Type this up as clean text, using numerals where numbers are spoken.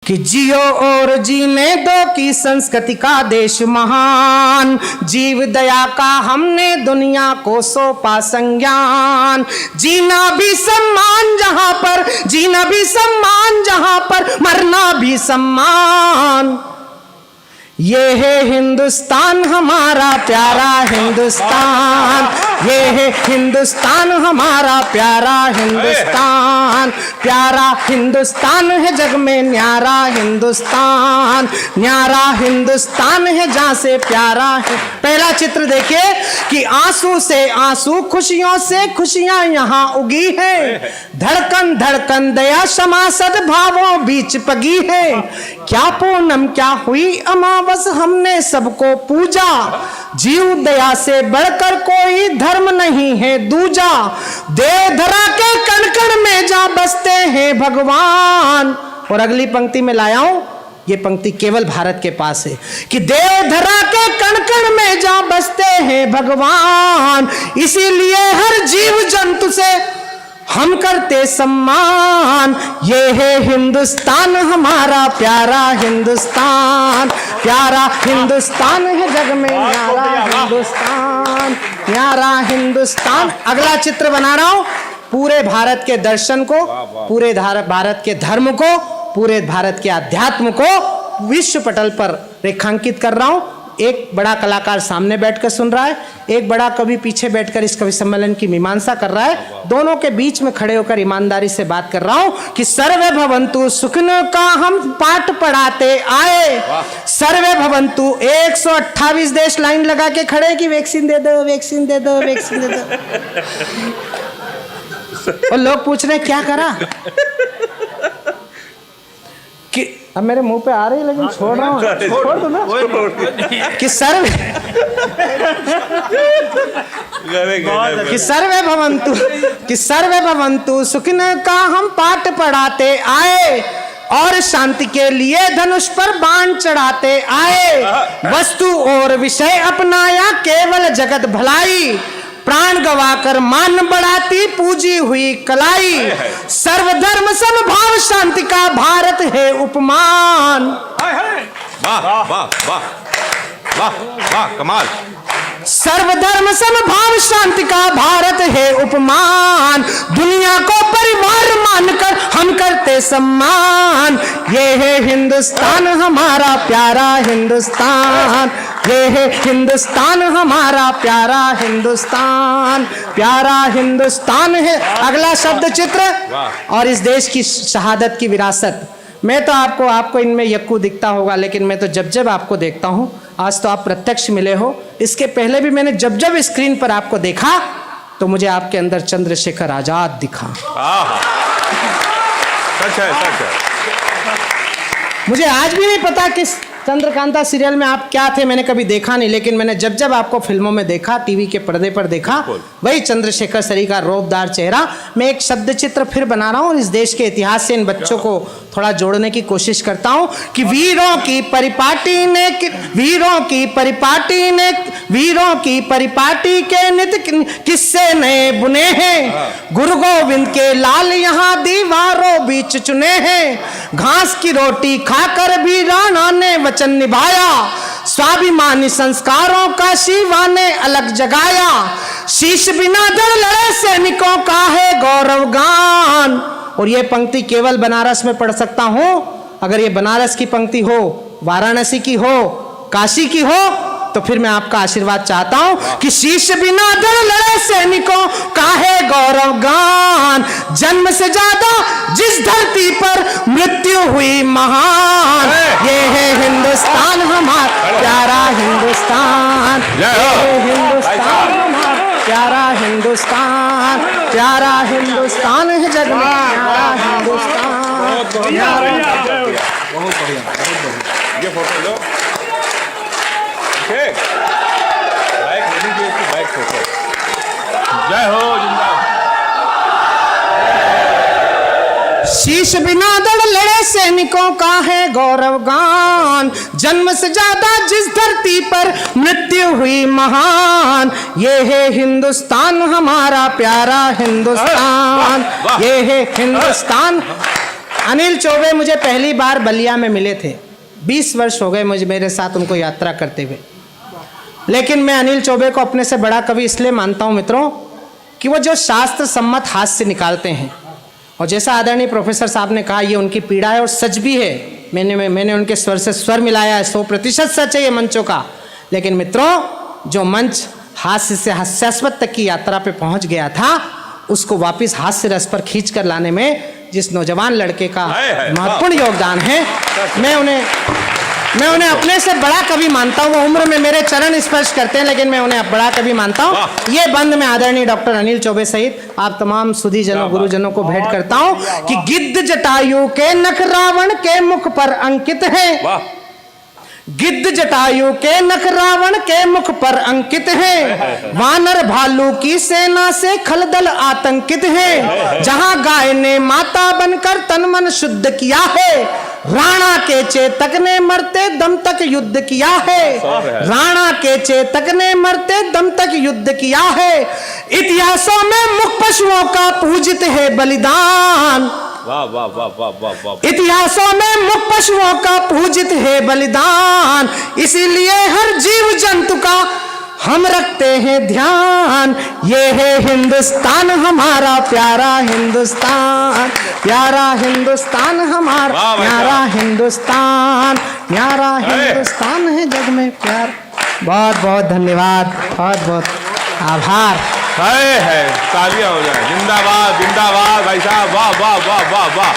कि जियो और जीने दो की संस्कृति का देश महान, जीव दया का हमने दुनिया को सौंपा संज्ञान। जीना भी सम्मान जहां पर, जीना भी सम्मान जहां पर, मरना भी सम्मान। ये है हिंदुस्तान हमारा प्यारा हिंदुस्तान, ये है हिंदुस्तान हमारा प्यारा हिंदुस्तान। प्यारा हिंदुस्तान है जग में न्यारा हिंदुस्तान, न्यारा हिंदुस्तान है जहां से प्यारा है। पहला चित्र देखिए कि आंसू से आंसू, खुशियों से खुशियां यहाँ उगी है। धड़कन धड़कन दया क्षमा सद्भावों बीच पगी है। क्या पूनम क्या हुई अमावस हमने सबको पूजा, जीव दया से बढ़कर कोई धर्म नहीं है दूजा। देव धरा के कण कण में जा बसते हैं भगवान। और अगली पंक्ति में लाया हूं, ये पंक्ति केवल भारत के पास है कि देव धरा के कण कण में जा बसते हैं भगवान। इसीलिए हर जीव जंतु से हम करते सम्मान। ये है हिंदुस्तान हमारा प्यारा हिंदुस्तान, प्यारा हिंदुस्तान है जग में न्यारा हिंदुस्तान, न्यारा हिंदुस्तान। अगला चित्र बना रहा हूं, पूरे भारत के दर्शन को, पूरे भारत के धर्म को, पूरे भारत के अध्यात्म को विश्व पटल पर रेखांकित कर रहा हूं। एक बड़ा कलाकार सामने बैठकर सुन रहा है, एक बड़ा कवि पीछे बैठकर इस कवि सम्मेलन की मीमांसा कर रहा है। दोनों के बीच में खड़े होकर ईमानदारी से बात कर रहा हूं कि सर्वे भवंतु सुखिनो का हम पाठ पढ़ाते आए। सर्वे भवंतु 128 देश लाइन लगा के खड़े कि वैक्सीन दे दो, वैक्सीन दे दो, वैक्सीन दे दो। और लोग पूछ रहे क्या करा कि अब मेरे मुंह पे आ रही है लेकिन छोड़ रहा हूँ, छोड़ दो ना। कि सर्वे भवंतु सुखिन का हम पाठ पढ़ाते आए और शांति के लिए धनुष पर बाण चढ़ाते आए। वस्तु और विषय अपनाया केवल जगत भलाई, प्राण गवाकर मान बढ़ाती पूजी हुई कलाई। सर्वधर्म समभाव शांति का भारत है उपमान। वाह वाह वाह वाह वाह कमाल। सर्वधर्म समभाव शांति का भारत है उपमान। दुनिया को परिवार मानकर हम करते सम्मान। ये है हिंदुस्तान हमारा प्यारा हिंदुस्तान, ये है हिंदुस्तान हमारा प्यारा हिंदुस्तान, प्यारा हिंदुस्तान है। अगला शब्द चित्र और इस देश की शहादत की विरासत। मैं तो आपको इनमें यक्कू दिखता होगा, लेकिन मैं तो जब जब आपको देखता हूं, आज तो आप प्रत्यक्ष मिले हो, इसके पहले भी मैंने जब जब स्क्रीन पर आपको देखा तो मुझे आपके अंदर चंद्रशेखर आजाद दिखा। सच है, सच है। मुझे आज भी नहीं पता कि चंद्रकांता सीरियल में आप क्या थे, मैंने कभी देखा नहीं, लेकिन मैंने जब जब आपको फिल्मों में देखा, टीवी के पर्दे पर देखा, वही चंद्रशेखर सरी का रौबदार चेहरा। मैं एक शब्द चित्र फिर बना रहा हूँ और इस देश के इतिहास से इन बच्चों को थोड़ा जोड़ने की कोशिश करता हूँ कि वीरों की परिपाटी ने, वीरों की परिपाटी ने, वीरों की परिपाटी के नित किस्से नए बुने हैं। गुरु गोविंद के लाल यहाँ दीवारों बीच चुने हैं। घास की रोटी खाकर भी राणा ने वचन निभाया। स्वाभिमानी संस्कारों का शिवा ने अलग जगाया। शीश बिना धड़ लड़े सैनिकों का है गौरव गान। और ये पंक्ति केवल बनारस में पढ़ सकता हूं। अगर ये बनारस की पंक्ति हो, वाराणसी की हो, काशी की हो, तो फिर मैं आपका आशीर्वाद चाहता हूं कि शीश बिना धड़ लड़े सैनिकों का है गौरव गान। जन्म से ज्यादा जिस धरती पर मृत्यु हुई महान। ये है हिंदुस्तान हमारा प्यारा हिंदुस्तान, ये है हिंदुस्तान हमारा प्यारा हिंदुस्तान, प्यारा हिंदुस्तान है जग में प्यारा हिंदुस्तान। बहुत बढ़िया। ये फोटो लो। जय हो जिंदाबाद। शीश बिना दड़ लड़े सैनिकों का है गौरव गान। जन्म से ज्यादा जिस धरती पर मृत्यु हुई महान। ये है हिंदुस्तान हमारा प्यारा हिंदुस्तान, ये है हिंदुस्तान। अनिल चौबे मुझे पहली बार बलिया में मिले थे। 20 वर्ष हो गए मुझे मेरे साथ उनको यात्रा करते हुए। लेकिन मैं अनिल चौबे को अपने से बड़ा कवि इसलिए मानता हूं मित्रों कि वो जो शास्त्र सम्मत हास्य निकालते हैं, और जैसा आदरणीय प्रोफेसर साहब ने कहा, ये उनकी पीड़ा है और सच भी है। मैंने उनके स्वर से स्वर मिलाया है, 100% सच है ये मंचों का। लेकिन मित्रों, जो मंच हास्य से हास्यास्पद तक की यात्रा पे पहुंच गया था, उसको वापस हास्य रस पर खींच कर लाने में जिस नौजवान लड़के का महत्वपूर्ण योगदान है, मैं उन्हें अपने से बड़ा कवि मानता हूँ। वो उम्र में मेरे चरण स्पर्श करते हैं, लेकिन मैं उन्हें बड़ा कवि मानता हूँ। ये बंद में आदरणीय डॉक्टर अनिल चौबे सहित आप तमाम सुधीजनों गुरुजनों को भेंट करता हूँ कि गिद्ध जटायु के नख रावण के मुख पर अंकित है। गिद्ध जटायु के नख रावण के मुख पर अंकित है। वानर भालू की सेना से खलदल आतंकित है। जहां गाय ने माता बनकर तन मन शुद्ध किया है, राणा के चेतक ने मरते दम तक युद्ध किया है। राणा के चेतक ने मरते दम तक युद्ध किया है। इतिहासों में मुख पशुओं का पूजित है बलिदान। वाह वाह वाह वाह वाह वाह। इतिहासों में मुख पशुओं का पूजित है बलिदान, इसीलिए हर जीव जंतु का हम रखते हैं ध्यान। ये है हिंदुस्तान हमारा प्यारा हिंदुस्तान, प्यारा हिंदुस्तान हमारा प्यारा हिंदुस्तान, प्यारा हिंदुस्तान है जग में प्यार। बहुत बहुत धन्यवाद, बहुत बहुत आभार। है तालियां हो जाए। जिंदाबाद जिंदाबाद भाई साहब, वाह वाह वाह वाह वाह।